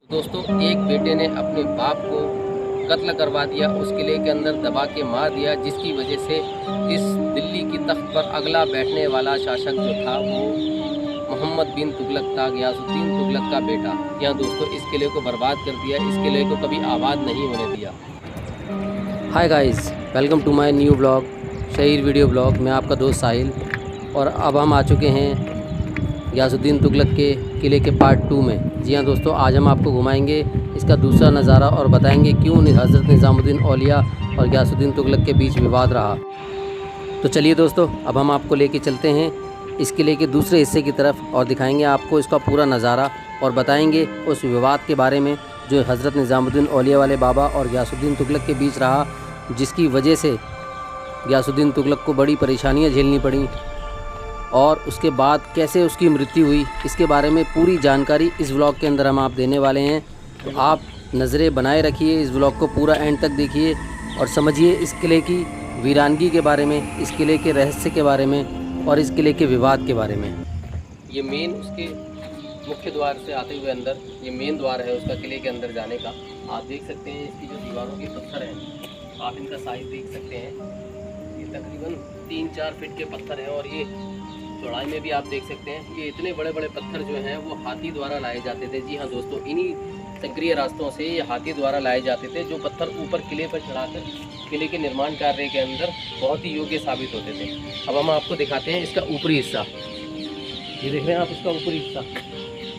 दोस्तों, एक बेटे ने अपने बाप को कत्ल करवा दिया, उस किले के अंदर दबा के मार दिया, जिसकी वजह से इस दिल्ली की तख्त पर अगला बैठने वाला शासक जो था वो मोहम्मद बिन तुगलक था, गियासुद्दीन तुगलक का बेटा। यहाँ दोस्तों इस किले को बर्बाद कर दिया, इस किले को कभी आबाद नहीं होने दिया। Hi guys, welcome to my new blog, Shahir video blog. मैं आपका दोस्त साहिल, और अब हम आ चुके हैं गियासुद्दीन तुगलक के किले के पार्ट 2 में। जी हाँ दोस्तों, आज हम आपको घुमाएंगे इसका दूसरा नज़ारा और बताएंगे क्यों हज़रत निज़ामुद्दीन औलिया और गियासुद्दीन तुगलक के बीच विवाद रहा। तो चलिए दोस्तों, अब हम आपको लेके चलते हैं इस किले के दूसरे हिस्से की तरफ और दिखाएंगे आपको इसका पूरा नज़ारा और बताएंगे उस विवाद के बारे में जो हज़रत निज़ामुद्दीन औलिया वाले बाबा और गियासुद्दीन तुगलक के बीच रहा, जिसकी वजह से गियासुद्दीन तुगलक को बड़ी परेशानियाँ झेलनी पड़ी और उसके बाद कैसे उसकी मृत्यु हुई, इसके बारे में पूरी जानकारी इस व्लॉग के अंदर हम आप देने वाले हैं। तो आप नज़रें बनाए रखिए, इस व्लॉग को पूरा एंड तक देखिए और समझिए इस किले की वीरानगी के बारे में, इस किले के रहस्य के बारे में और इस किले के विवाद के बारे में। ये मेन उसके मुख्य द्वार से आते हुए अंदर ये मेन द्वार है उसका किले के अंदर जाने का। आप देख सकते हैं इसकी जो दीवारों के पत्थर हैं, आप इनका साइज़ देख सकते हैं। ये तकरीबन 3-4 फीट के पत्थर हैं और ये चौड़ाई में भी आप देख सकते हैं। ये इतने बड़े बड़े पत्थर जो हैं वो हाथी द्वारा लाए जाते थे। जी हाँ दोस्तों, इन्हीं सक्रिय रास्तों से ये हाथी द्वारा लाए जाते थे, जो पत्थर ऊपर किले पर चढ़ाकर किले के निर्माण कार्य के अंदर बहुत ही योग्य साबित होते थे। अब हम आपको दिखाते हैं इसका ऊपरी हिस्सा। ये देख रहे हैं आप इसका ऊपरी हिस्सा।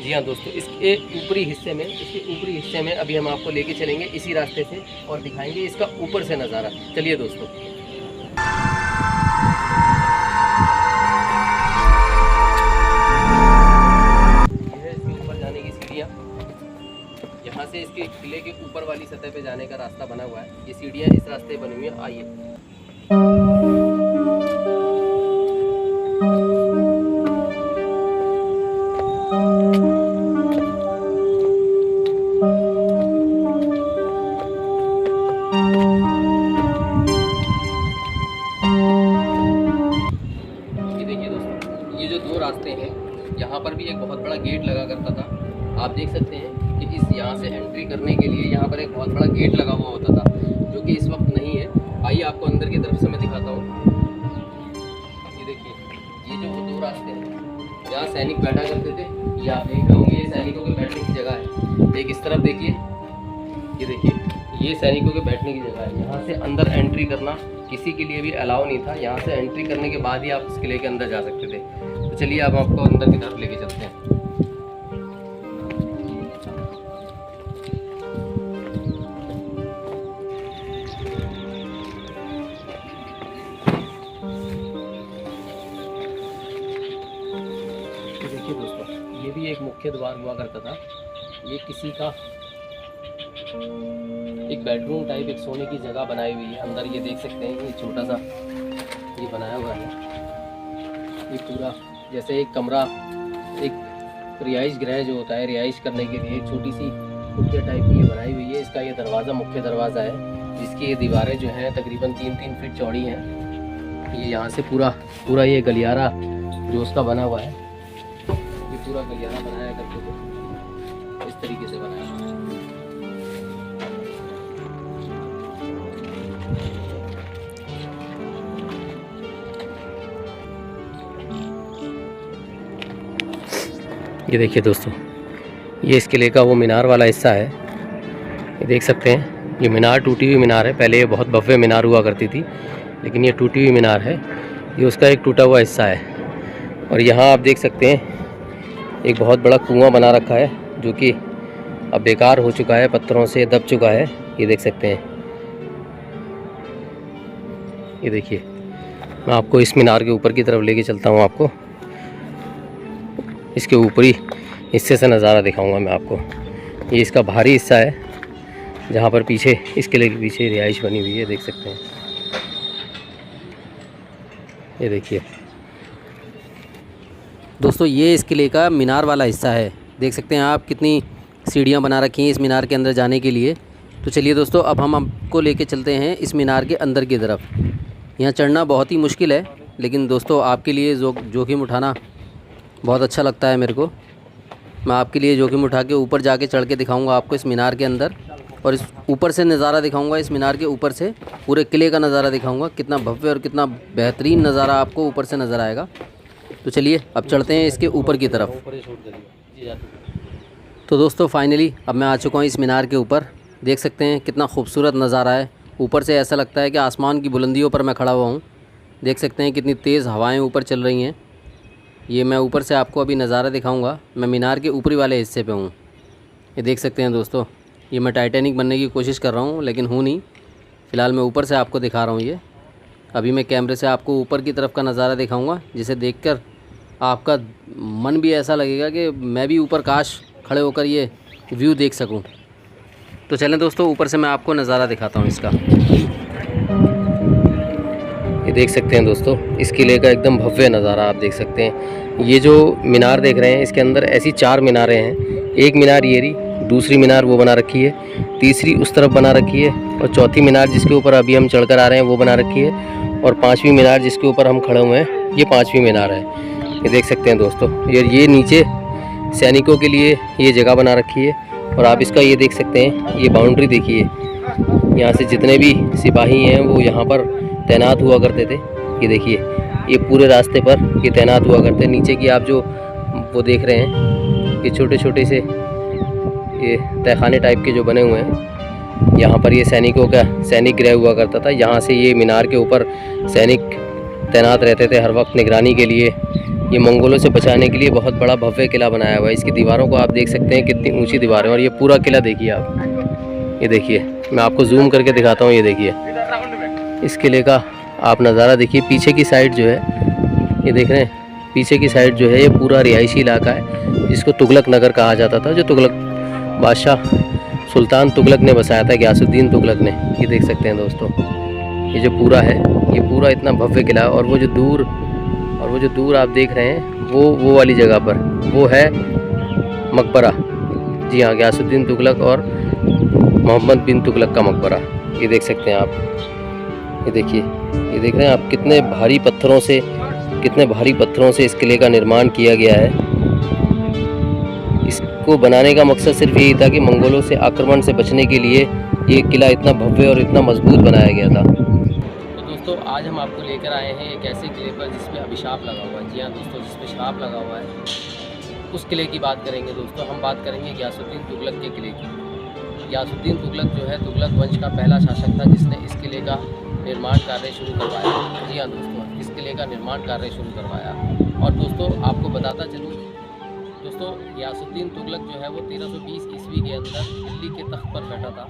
जी हाँ दोस्तों, इसके ऊपरी हिस्से में अभी हम आपको लेके चलेंगे इसी रास्ते से और दिखाएंगे इसका ऊपर से नज़ारा। चलिए दोस्तों, यहाँ से इसके किले के ऊपर वाली सतह पे जाने का रास्ता बना हुआ है। ये सीढ़ियाँ इस रास्ते बनी हुई हैं। आइए, ये देखिए दोस्तों, ये जो दो रास्ते हैं, यहाँ पर भी एक बहुत बड़ा गेट लगा करता था। आप देख सकते हैं कि इस यहाँ से एंट्री करने के लिए यहाँ पर एक बहुत बड़ा गेट लगा हुआ होता था, जो कि इस वक्त नहीं है। आइए आपको अंदर की तरफ से मैं दिखाता हूँ। ये देखिए, ये जो वो दो रास्ते हैं, यहाँ सैनिक बैठा करते थे। ये आप देख रहे होंगे, ये सैनिकों के बैठने की जगह है। एक इस तरफ देखिए, ये देखिए, ये सैनिकों के बैठने की जगह है। यहाँ से अंदर एंट्री करना किसी के लिए भी अलाउ नहीं था। यहाँ से एंट्री करने के बाद ही आप इस किले के अंदर जा सकते थे। तो चलिए अब आपको अंदर की तरफ लेके चलते हैं। देखिए दोस्तों, ये भी एक मुख्य द्वार हुआ करता था। ये किसी का एक बेडरूम टाइप, एक सोने की जगह बनाई हुई है। अंदर ये देख सकते हैं, ये छोटा सा ये बनाया हुआ है। ये पूरा जैसे एक कमरा, एक रिहाइश गृह जो होता है रिहाइश करने के लिए, एक छोटी सी कुटिया टाइप की ये बनाई हुई है। इसका ये दरवाज़ा मुख्य दरवाज़ा है, जिसकी ये दीवारें जो हैं तकरीबन 3-3 फीट चौड़ी हैं। ये यहाँ से पूरा ये गलियारा जो उसका बना हुआ है, ये पूरा गलियारा बनाया करके तो इस तरीके से बनाया हुआ है। ये देखिए दोस्तों, ये इस किले का वो मीनार वाला हिस्सा है। ये देख सकते हैं, ये मीनार टूटी हुई मीनार है। पहले ये बहुत भव्य मीनार हुआ करती थी, लेकिन ये टूटी हुई मीनार है। ये उसका एक टूटा हुआ हिस्सा है। और यहाँ आप देख सकते हैं एक बहुत बड़ा कुआं बना रखा है, जो कि अब बेकार हो चुका है, पत्थरों से दब चुका है। ये देख सकते हैं। ये देखिए, मैं आपको इस मीनार के ऊपर की तरफ लेके चलता हूँ। आपको इसके ऊपरी हिस्से से नज़ारा दिखाऊंगा मैं आपको। ये इसका बाहरी हिस्सा है, जहाँ पर पीछे इस किले के पीछे रिहाइश बनी हुई है। देख सकते हैं, ये देखिए दोस्तों, ये इस किले का मीनार वाला हिस्सा है। देख सकते हैं आप कितनी सीढ़ियाँ बना रखी हैं इस मीनार के अंदर जाने के लिए। तो चलिए दोस्तों, अब हम आपको लेके चलते हैं इस मीनार के अंदर की तरफ। यहाँ चढ़ना बहुत ही मुश्किल है, लेकिन दोस्तों आपके लिए जोखिम उठाना बहुत अच्छा लगता है मेरे को। मैं आपके लिए जोखिम उठा के ऊपर जाके चढ़ के दिखाऊंगा आपको इस मीनार के अंदर, और इस ऊपर से नज़ारा दिखाऊंगा, इस मीनार के ऊपर से पूरे किले का नज़ारा दिखाऊंगा। कितना भव्य और कितना बेहतरीन नज़ारा आपको ऊपर से नज़र आएगा। तो चलिए अब चलते हैं इसके ऊपर की तरफ। तो दोस्तों फाइनली अब मैं आ चुका हूँ इस मीनार के ऊपर। देख सकते हैं कितना खूबसूरत नज़ारा है। ऊपर से ऐसा लगता है कि आसमान की बुलंदियों पर मैं खड़ा हुआ हूँ। देख सकते हैं कितनी तेज़ हवाएं ऊपर चल रही हैं। ये मैं ऊपर से आपको अभी नज़ारा दिखाऊंगा। मैं मीनार के ऊपरी वाले हिस्से पे हूँ। ये देख सकते हैं दोस्तों, ये मैं टाइटैनिक बनने की कोशिश कर रहा हूँ लेकिन हूँ नहीं। फ़िलहाल मैं ऊपर से आपको दिखा रहा हूँ। ये अभी मैं कैमरे से आपको ऊपर की तरफ का नज़ारा दिखाऊँगा, जिसे देखकर आपका मन भी ऐसा लगेगा कि मैं भी ऊपर काश खड़े होकर ये व्यू देख सकूं। तो चलें दोस्तों, ऊपर से मैं आपको नज़ारा दिखाता हूं इसका। ये देख सकते हैं दोस्तों, इस किले का एकदम भव्य नज़ारा आप देख सकते हैं। ये जो मीनार देख रहे हैं इसके अंदर ऐसी 4 मीनारें हैं। एक मीनार ये रही, दूसरी मीनार वो बना रखी है, तीसरी उस तरफ बना रखी है, और चौथी मीनार जिसके ऊपर अभी हम चढ़कर आ रहे हैं वो बना रखी है, और 5वीं मीनार जिसके ऊपर हम खड़े हुए हैं ये 5वीं मीनार है। ये देख सकते हैं दोस्तों, ये नीचे सैनिकों के लिए ये जगह बना रखी है। और आप इसका ये देख सकते हैं, ये बाउंड्री देखिए, यहाँ से जितने भी सिपाही हैं वो यहाँ पर तैनात हुआ करते थे। ये देखिए, ये पूरे रास्ते पर ये तैनात हुआ करते हैं। नीचे की आप जो वो देख रहे हैं, ये छोटे छोटे से ये तहखाने टाइप के जो बने हुए हैं, यहाँ पर ये सैनिकों का सैनिक गृह हुआ करता था। यहाँ से ये मीनार के ऊपर सैनिक तैनात रहते थे हर वक्त निगरानी के लिए। ये मंगोलों से बचाने के लिए बहुत बड़ा भव्य किला बनाया हुआ है। इसकी दीवारों को आप देख सकते हैं कितनी ऊंची दीवारें, और ये पूरा किला देखिए आप। ये देखिए, मैं आपको जूम करके दिखाता हूँ। ये देखिए इस किले का आप नज़ारा देखिए। पीछे की साइड जो है, ये देख रहे हैं, पीछे की साइड जो है ये पूरा रिहायशी इलाका है, जिसको तुगलक नगर कहा जाता था, जो तुगलक बादशाह सुल्तान तुगलक ने बसाया था, गयासुद्दीन तुगलक ने। ये देख सकते हैं दोस्तों, ये जो पूरा है, ये पूरा इतना भव्य किला है। और वो जो दूर आप देख रहे हैं वो वाली जगह पर वो है मकबरा। जी हाँ, गयासुद्दीन तुगलक और मोहम्मद बिन तुगलक का मकबरा। ये देख सकते हैं आप। ये देखिए, ये देख रहे हैं आप कितने भारी पत्थरों से इस किले का निर्माण किया गया है। इसको बनाने का मकसद सिर्फ यही था कि मंगोलों से आक्रमण से बचने के लिए ये किला इतना भव्य और इतना मजबूत बनाया गया था। तो आज हम आपको लेकर आए हैं एक ऐसे किले पर जिसपे अभिशाप लगा हुआ है। जी हाँ दोस्तों, जिसपे शाप लगा हुआ है, उस किले की बात करेंगे दोस्तों। हम बात करेंगे गयासुद्दीन तुगलक के किले की। गयासुद्दीन तुगलक जो है तुगलक वंश का पहला शासक था जिसने इस किले का निर्माण कार्य शुरू करवाया। जी हाँ दोस्तों, इस किले का निर्माण कार्य शुरू करवाया। और दोस्तों आपको बताता चलूँ दोस्तों, गयासुद्दीन तुगलक जो है वो 1320 ईस्वी के अंदर दिल्ली के तख्त पर बैठा था।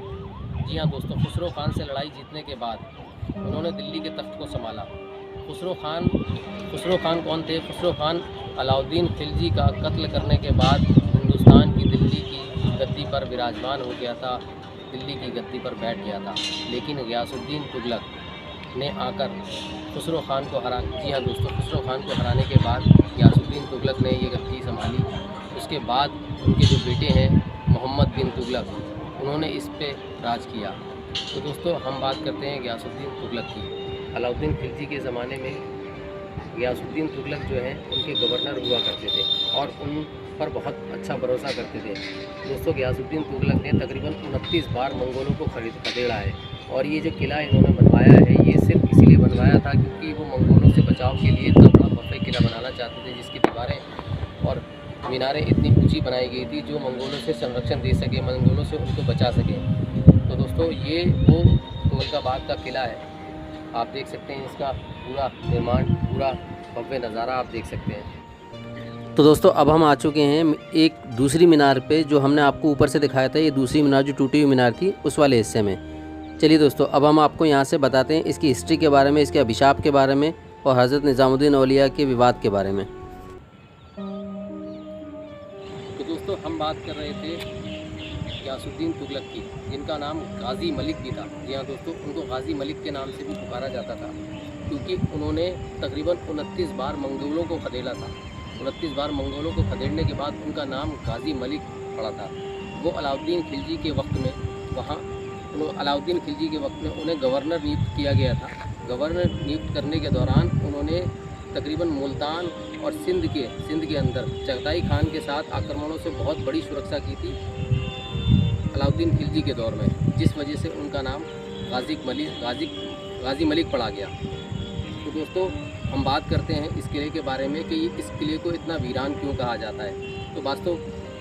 जी हाँ दोस्तों, खुसरो खान से लड़ाई जीतने के बाद उन्होंने दिल्ली के तख्त को संभाला। खुसरो खान कौन थे? खुसरो खान अलाउद्दीन खिलजी का कत्ल करने के बाद हिंदुस्तान की दिल्ली की गद्दी पर विराजमान हो गया था, दिल्ली की गद्दी पर बैठ गया था। लेकिन गयासुद्दीन तुगलक ने आकर खुसरो खान को हरा जी हाँ दोस्तों, खुसरो खान को हराने के बाद गयासुद्दीन तुगलक ने ये गद्दी संभाली। उसके बाद उनके जो बेटे हैं मोहम्मद बिन तुगलक, उन्होंने इस पे राज किया। तो दोस्तों हम बात करते हैं गयासुद्दीन तुगलक की। अलाउद्दीन खिलजी के ज़माने में गयासुद्दीन तुगलक जो हैं उनके गवर्नर हुआ करते थे और उन पर बहुत अच्छा भरोसा करते थे। दोस्तों गयासुद्दीन तुगलक ने तकरीबन 29 बार मंगोलों को खदेड़ा है। और ये जो किला इन्होंने बनवाया है ये सिर्फ इसीलिए बनवाया था क्योंकि वो मंगोलों से बचाव के लिए इतना बड़ा भव्य किला बनाना चाहते थे, जिसकी दीवारें और मीनारें इतनी ऊँची बनाई गई थी जो मंगोलों से संरक्षण दे सके, मंगोलों से उनको बचा सके। तो दोस्तों ये वो तुगलकाबाद का किला है। आप देख सकते हैं इसका पूरा निर्माण, पूरा भव्य नज़ारा आप देख सकते हैं। तो दोस्तों अब हम आ चुके हैं एक दूसरी मीनार पे, जो हमने आपको ऊपर से दिखाया था। ये दूसरी मीनार जो टूटी हुई मीनार थी उस वाले हिस्से में। चलिए दोस्तों अब हम आपको यहाँ से बताते हैं इसकी हिस्ट्री के बारे में, इसके अभिशाप के बारे में और हज़रत निज़ामुद्दीन औलिया के विवाद के बारे में। तो दोस्तों हम बात कर रहे थे गयासुद्दीन तुगलक की, जिनका नाम गाज़ी मलिक भी था। जी हाँ दोस्तों, उनको गाज़ी मलिक के नाम से भी पुकारा जाता था क्योंकि उन्होंने तकरीबन 29 बार मंगोलों को खदेड़ा था। 29 बार मंगोलों को खदेड़ने के बाद उनका नाम गाज़ी मलिक पड़ा था। वो अलाउद्दीन खिलजी के वक्त में उन्हें गवर्नर नियुक्त किया गया था। गवर्नर नियुक्त करने के दौरान उन्होंने तकरीबन मुल्तान और सिंध के अंदर चगताई खान के साथ आक्रमणों से बहुत बड़ी सुरक्षा की थी अलाउद्दीन खिलजी के दौर में, जिस वजह से उनका नाम गाजी मलिक पड़ा गया। तो दोस्तों हम बात करते हैं इस किले के बारे में कि इस किले को इतना वीरान क्यों कहा जाता है। तो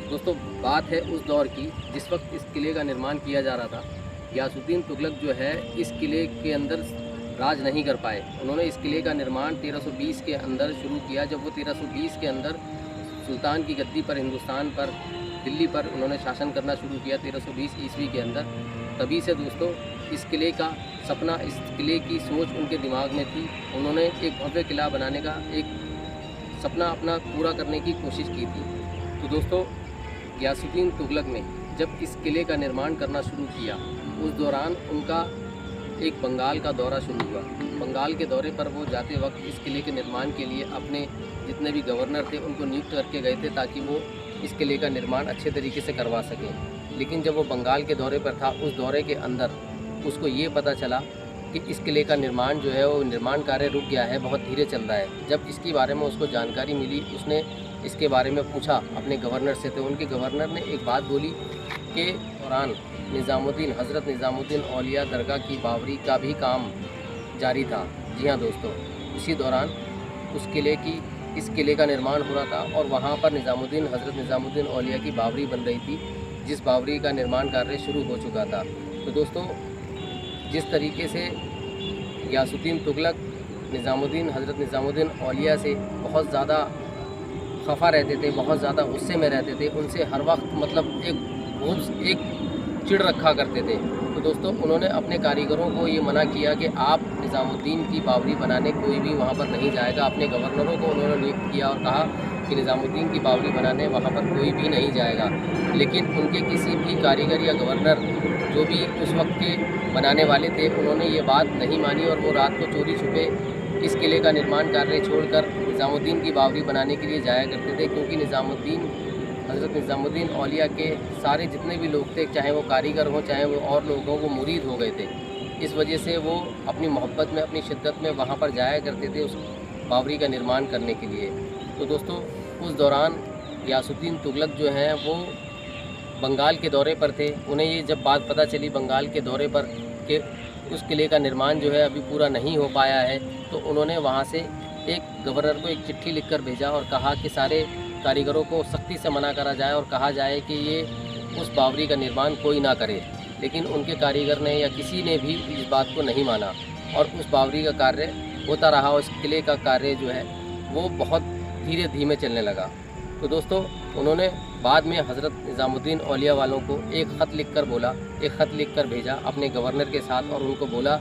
दोस्तों बात है उस दौर की जिस वक्त इस किले का निर्माण किया जा रहा था। गियासुद्दीन तुगलक जो है इस किले के अंदर राज नहीं कर पाए। उन्होंने इस किले का निर्माण 1320 के अंदर शुरू किया। जब वो 1320 के अंदर सुल्तान की गद्दी पर, हिंदुस्तान पर, दिल्ली पर उन्होंने शासन करना शुरू किया 1320 ईस्वी के अंदर, तभी से दोस्तों इस किले का सपना, इस किले की सोच उनके दिमाग में थी। उन्होंने एक भव्य किला बनाने का एक सपना अपना पूरा करने की कोशिश की थी। तो दोस्तों गियासुद्दीन तुगलक ने जब इस किले का निर्माण करना शुरू किया, उस दौरान उनका एक बंगाल का दौरा शुरू हुआ। बंगाल के दौरे पर वो जाते वक्त इस किले के निर्माण के लिए अपने जितने भी गवर्नर थे उनको नियुक्त करके गए थे ताकि वो इस किले का निर्माण अच्छे तरीके से करवा सकें। लेकिन जब वो बंगाल के दौरे पर था, उस दौरे के अंदर उसको ये पता चला कि इस किले का निर्माण जो है वो निर्माण कार्य रुक गया है, बहुत धीरे चल रहा है। जब इसके बारे में उसको जानकारी मिली, उसने इसके बारे में पूछा अपने गवर्नर से, तो उनके गवर्नर ने एक बात बोली कि दौरान हज़रत निज़ामुद्दीन औलिया दरगाह की बावरी का भी काम जारी था। जी हाँ दोस्तों, इसी दौरान इस किले का निर्माण हो रहा था और वहाँ पर हज़रत निज़ामुद्दीन औलिया की बावरी बन रही थी, जिस बावरी का निर्माण कार्य शुरू हो चुका था। तो दोस्तों जिस तरीके से गियासुद्दीन तुगलक हज़रत निज़ामुद्दीन औलिया से बहुत ज़्यादा खफा रहते थे, बहुत ज़्यादा गुस्से में रहते थे, उनसे हर वक्त मतलब एक चिढ़ रखा करते थे। तो दोस्तों उन्होंने अपने कारीगरों को ये मना किया कि आप निज़ामुद्दीन की बावरी बनाने कोई भी वहाँ पर नहीं जाएगा। अपने गवर्नरों को उन्होंने नियुक्त किया और कहा कि निज़ामुद्दीन की बावरी बनाने वहाँ पर कोई भी नहीं जाएगा। लेकिन उनके किसी भी कारीगर या गवर्नर जो भी उस वक्त के बनाने वाले थे, उन्होंने ये बात नहीं मानी और वो रात को चोरी छुपे इस किले का निर्माण कार्य छोड़कर निज़ामुद्दीन की बावरी बनाने के लिए जाया करते थे। क्योंकि हज़रत निज़ामुद्दीन औलिया के सारे जितने भी लोग थे, चाहे वो कारीगर हों चाहे वो और लोग हों, वो मुरीद हो गए थे। इस वजह से वो अपनी मोहब्बत में, अपनी शिद्दत में वहाँ पर जाया करते थे उस बावरी का निर्माण करने के लिए। तो दोस्तों उस दौरान गियासुद्दीन तुगलक जो हैं वो बंगाल के दौरे पर थे। उन्हें ये जब बात पता चली बंगाल के दौरे पर कि उस किले का निर्माण जो है अभी पूरा नहीं हो पाया है, तो उन्होंने वहाँ से एक गवर्नर को एक चिट्ठी लिखकर भेजा और कहा कि सारे कारीगरों को सख्ती से मना करा जाए और कहा जाए कि ये उस बावरी का निर्माण कोई ना करे। लेकिन उनके कारीगर ने या किसी ने भी इस बात को नहीं माना और उस बावरी का कार्य होता रहा। उस किले का कार्य जो है वो बहुत धीमे चलने लगा। तो दोस्तों उन्होंने बाद में हज़रत निज़ामुद्दीन औलिया वालों को एक ख़त लिखकर भेजा अपने गवर्नर के साथ और उनको बोला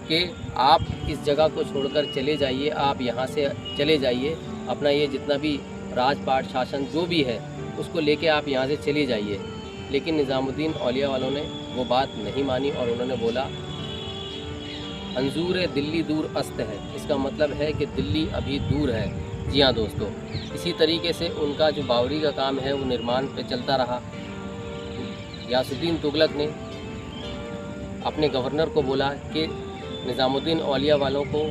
कि आप इस जगह को छोड़कर चले जाइए, आप यहाँ से चले जाइए, अपना ये जितना भी राजपाट शासन जो भी है उसको लेके आप यहाँ से चले जाइए। लेकिन निज़ामुद्दीन औलिया वालों ने वो बात नहीं मानी और उन्होंने बोला अंजूर दिल्ली दूर अस्त है। इसका मतलब है कि दिल्ली अभी दूर है। जी हाँ दोस्तों, इसी तरीके से उनका जो बावरी का काम है वो निर्माण पे चलता रहा। गियासुद्दीन तुगलक ने अपने गवर्नर को बोला कि निज़ामुद्दीन औलिया वालों को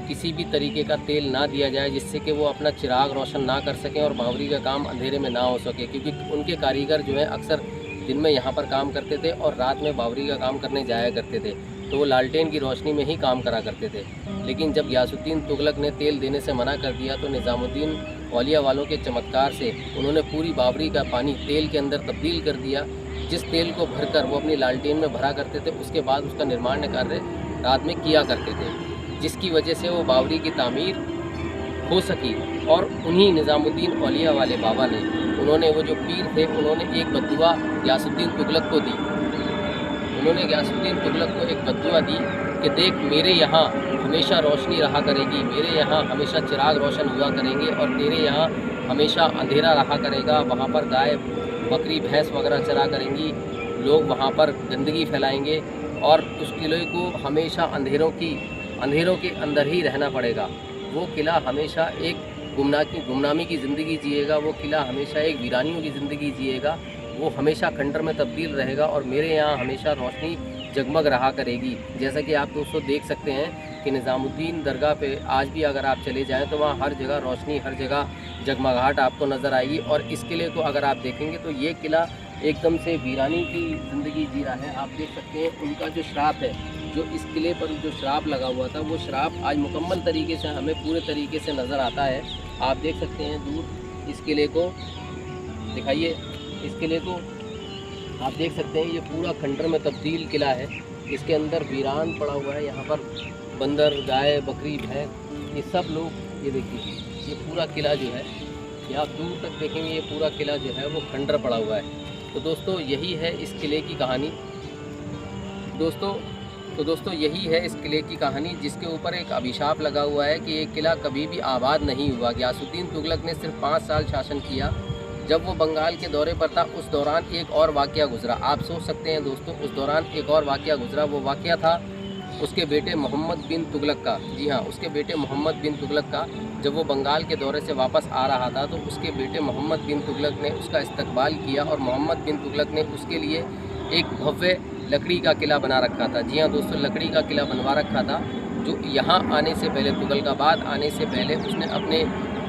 किसी भी तरीके का तेल ना दिया जाए जिससे कि वो अपना चिराग रोशन ना कर सकें और बावरी का काम अंधेरे में ना हो सके। क्योंकि उनके कारीगर जो है अक्सर दिन में यहाँ पर काम करते थे और रात में बावरी का काम करने जाया करते थे, तो वो लालटेन की रोशनी में ही काम करा करते थे। लेकिन जब गियासुद्दीन तुगलक ने तेल देने से मना कर दिया तो निज़ामुद्दीन औलिया वालों के चमत्कार से उन्होंने पूरी बावरी का पानी तेल के अंदर तब्दील कर दिया। जिस तेल को भरकर वो अपनी लालटेन में भरा करते थे, उसके बाद उसका निर्माण कार्य रात में किया करते थे, जिसकी वजह से वो बावरी की तामीर हो सकी। और उन्हीं निज़ामुद्दीन औलिया वाले बाबा ने, उन्होंने वो जो पीर थे, उन्होंने एक बद्दुआ गियासुद्दीन तुगलक को दी। उन्होंने गियासुद्दीन तुगलक को एक बद्दुआ दी कि देख मेरे यहाँ हमेशा रोशनी रहा करेगी, मेरे यहाँ हमेशा चिराग रोशन हुआ करेंगे और तेरे यहाँ हमेशा अंधेरा रहा करेगा। वहाँ पर गाय बकरी भैंस वगैरह चरा करेंगी, लोग वहाँ पर गंदगी फैलाएंगे और उस किले को हमेशा अंधेरों के अंदर ही रहना पड़ेगा। वो किला हमेशा एक गुमनामी की ज़िंदगी जिएगा, वो किला हमेशा एक वीरानियों की ज़िंदगी जिएगा, वो हमेशा खंडर में तब्दील रहेगा और मेरे यहाँ हमेशा रोशनी जगमग रहा करेगी। जैसा कि आप दोस्तों देख सकते हैं कि निज़ामुद्दीन दरगाह पे आज भी अगर आप चले जाएं तो वहाँ हर जगह रोशनी, हर जगह जगमगाहट आपको नज़र आएगी। और इस किले को अगर आप देखेंगे तो ये किला एकदम से वीरानी की ज़िंदगी जी रहा है। आप देख सकते हैं उनका जो श्राप है, जो इस किले पर जो श्राप लगा हुआ था, वो श्राप आज मुकम्मल तरीके से हमें पूरे तरीके से नज़र आता है। आप देख सकते हैं दूर इस किले को, दिखाइए इस किले को आप देख सकते हैं। ये पूरा खंडर में तब्दील किला है, इसके अंदर वीरान पड़ा हुआ है। यहाँ पर बंदर, गाय, बकरी, भैंस, ये सब लोग, ये देखिए ये पूरा किला जो है, ये आप दूर तक देखेंगे ये पूरा किला जो है वो खंडर पड़ा हुआ है। तो दोस्तों यही है इस किले की कहानी। दोस्तों यही है इस किले की कहानी, जिसके ऊपर एक अभिशाप लगा हुआ है कि ये किला कभी भी आबाद नहीं हुआ। गयासुद्दीन तुगलक ने सिर्फ 5 साल शासन किया। जब वो बंगाल के दौरे पर था उस दौरान एक और वाक़या गुजरा। आप सोच सकते हैं दोस्तों, उस दौरान एक और वाक़या गुजरा। वो वाक़या था उसके बेटे मोहम्मद बिन तुगलक का। जी हाँ, उसके बेटे मोहम्मद बिन तुगलक का। जब वो बंगाल के दौरे से वापस आ रहा था तो उसके बेटे मोहम्मद बिन तुगलक ने उसका इस्तकबाल किया और मोहम्मद बिन तुगलक ने उसके लिए एक भव्य लकड़ी का किला बना रखा था। जी हाँ दोस्तों, लकड़ी का किला बनवा रखा था, जो यहाँ आने से पहले, तुगलकाबाद आने से पहले उसने अपने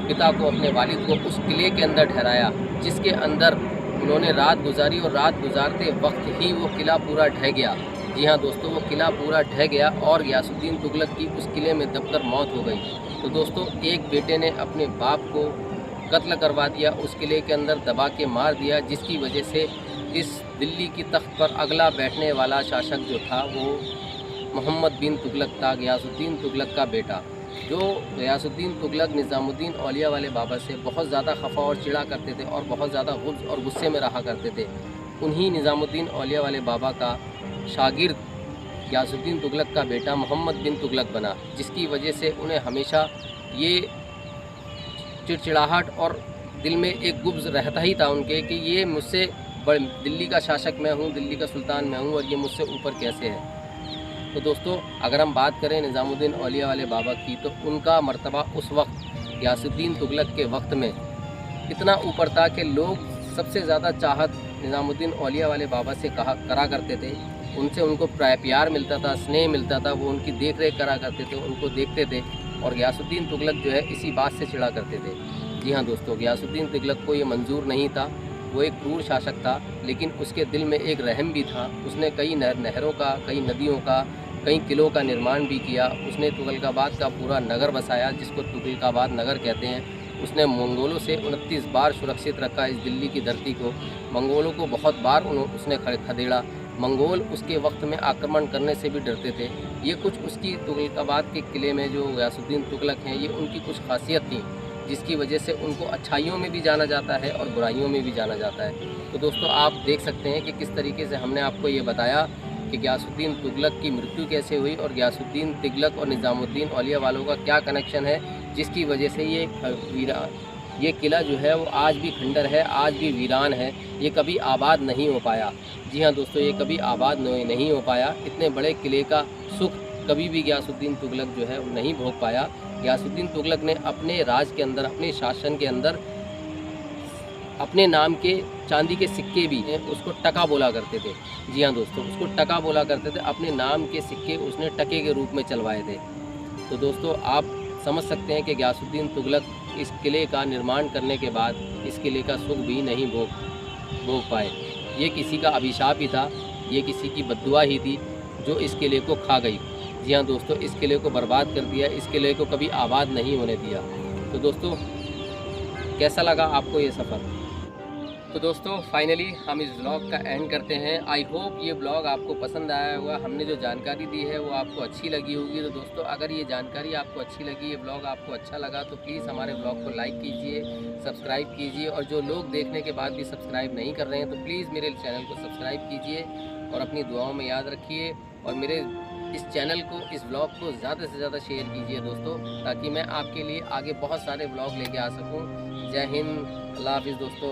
पिता को, अपने वालिद को उस किले के अंदर ठहराया, जिसके अंदर उन्होंने रात गुजारी और रात गुजारते वक्त ही वो किला पूरा ढह गया। जी हाँ दोस्तों, वो किला पूरा ढह गया और गयासुद्दीन तुगलक की उस किले में दबकर मौत हो गई। तो दोस्तों एक बेटे ने अपने बाप को कत्ल करवा दिया, उस किले के अंदर दबा के मार दिया, जिसकी वजह से इस दिल्ली की तख्त पर अगला बैठने वाला शासक जो था वो मोहम्मद बिन तुगलक था, गयासुद्दीन तुगलक का बेटा। जो गयासुद्दीन तुगलक निज़ामुद्दीन औलिया वाले बाबा से बहुत ज़्यादा खफा और चिढ़ा करते थे और बहुत ज़्यादा गुस्स और गुस्से में रहा करते थे। उन्हीं निज़ामुद्दीन औलिया वाले बाबा का शागिर्द गयासुद्दीन तुगलक का बेटा मोहम्मद बिन तुगलक बना, जिसकी वजह से उन्हें हमेशा ये चिड़चिड़ाहट और दिल में एक गुब्ज़ रहता ही था उनके कि ये मुझसे दिल्ली का शासक मैं हूँ, दिल्ली का सुल्तान मैं हूँ और ये मुझसे ऊपर कैसे है। तो दोस्तों अगर हम बात करें निज़ामुद्दीन औलिया वाले बाबा की, तो उनका मर्तबा उस वक्त गयासुद्दीन तुगलक के वक्त में इतना ऊपर था कि लोग सबसे ज़्यादा चाहत निज़ामुद्दीन औलिया वाले बाबा से करा करते थे। उनसे उनको प्यार मिलता था, स्नेह मिलता था, वो उनकी देख रेख करा करते थे, उनको देखते थे। और गयासुद्दीन तुगलक जो है इसी बात से चिढ़ा करते थे। जी हाँ दोस्तों, गयासुद्दीन तुगलक को ये मंजूर नहीं था, वो एक क्रूर शासक था, लेकिन उसके दिल में एक रहम भी था। उसने कई नहरों का, कई नदियों का, कई किलों का निर्माण भी किया। उसने तुगलकाबाद का पूरा नगर बसाया, जिसको तुगलकाबाद नगर कहते हैं। उसने मंगोलों से 29 बार सुरक्षित रखा इस दिल्ली की धरती को। मंगोलों को बहुत बार उसने खदेड़ा। मंगोल उसके वक्त में आक्रमण करने से भी डरते थे। ये कुछ उसकी तुगलकाबाद के किले में जो गयासुद्दीन तुगलक हैं, ये उनकी कुछ खासियत थी, जिसकी वजह से उनको अच्छाइयों में भी जाना जाता है और बुराइयों में भी जाना जाता है। तो दोस्तों आप देख सकते हैं कि किस तरीके से हमने आपको ये बताया कि गयासुद्दीन तुगलक की मृत्यु कैसे हुई और गयासुद्दीन तुगलक और निज़ामुद्दीन औलिया वालों का क्या कनेक्शन है, जिसकी वजह से ये किला जो है वो आज भी खंडर है, आज भी वीरान है, ये कभी आबाद नहीं हो पाया। जी हाँ दोस्तों, ये कभी आबाद नहीं हो पाया। इतने बड़े किले का सुख कभी भी गयासुद्दीन तुगलक जो है वो नहीं भोग पाया। गयासुद्दीन तुगलक ने अपने राज के अंदर, अपने शासन के अंदर अपने नाम के चांदी के सिक्के भी हैं, उसको टका बोला करते थे। जी हाँ दोस्तों, उसको टका बोला करते थे। अपने नाम के सिक्के उसने टके के रूप में चलवाए थे। तो दोस्तों आप समझ सकते हैं कि गयासुद्दीन तुगलक इस किले का निर्माण करने के बाद इस किले का सुख भी नहीं भोग पाए। ये किसी का अभिशाप ही था, ये किसी की बद्दुआ ही थी जो इस किले को खा गई। जी हाँ दोस्तों, इस किले को बर्बाद कर दिया, इस किले को कभी आबाद नहीं होने दिया। तो दोस्तों कैसा लगा आपको ये सफ़र? तो दोस्तों फाइनली हम इस ब्लॉग का एंड करते हैं। आई होप ये ब्लॉग आपको पसंद आया होगा, हमने जो जानकारी दी है वो आपको अच्छी लगी होगी। तो दोस्तों अगर ये जानकारी आपको अच्छी लगी, ये ब्लॉग आपको अच्छा लगा, तो प्लीज़ हमारे ब्लॉग को लाइक कीजिए, सब्सक्राइब कीजिए। और जो लोग देखने के बाद भी सब्सक्राइब नहीं कर रहे हैं तो प्लीज़ मेरे चैनल को सब्सक्राइब कीजिए और अपनी दुआओं में याद रखिए। और मेरे इस चैनल को, इस ब्लॉग को ज़्यादा से ज़्यादा शेयर कीजिए दोस्तों, ताकि मैं आपके लिए आगे बहुत सारे ब्लॉग लेके आ सकूँ। जय हिंद, अल्लाह हाफिज़ दोस्तों।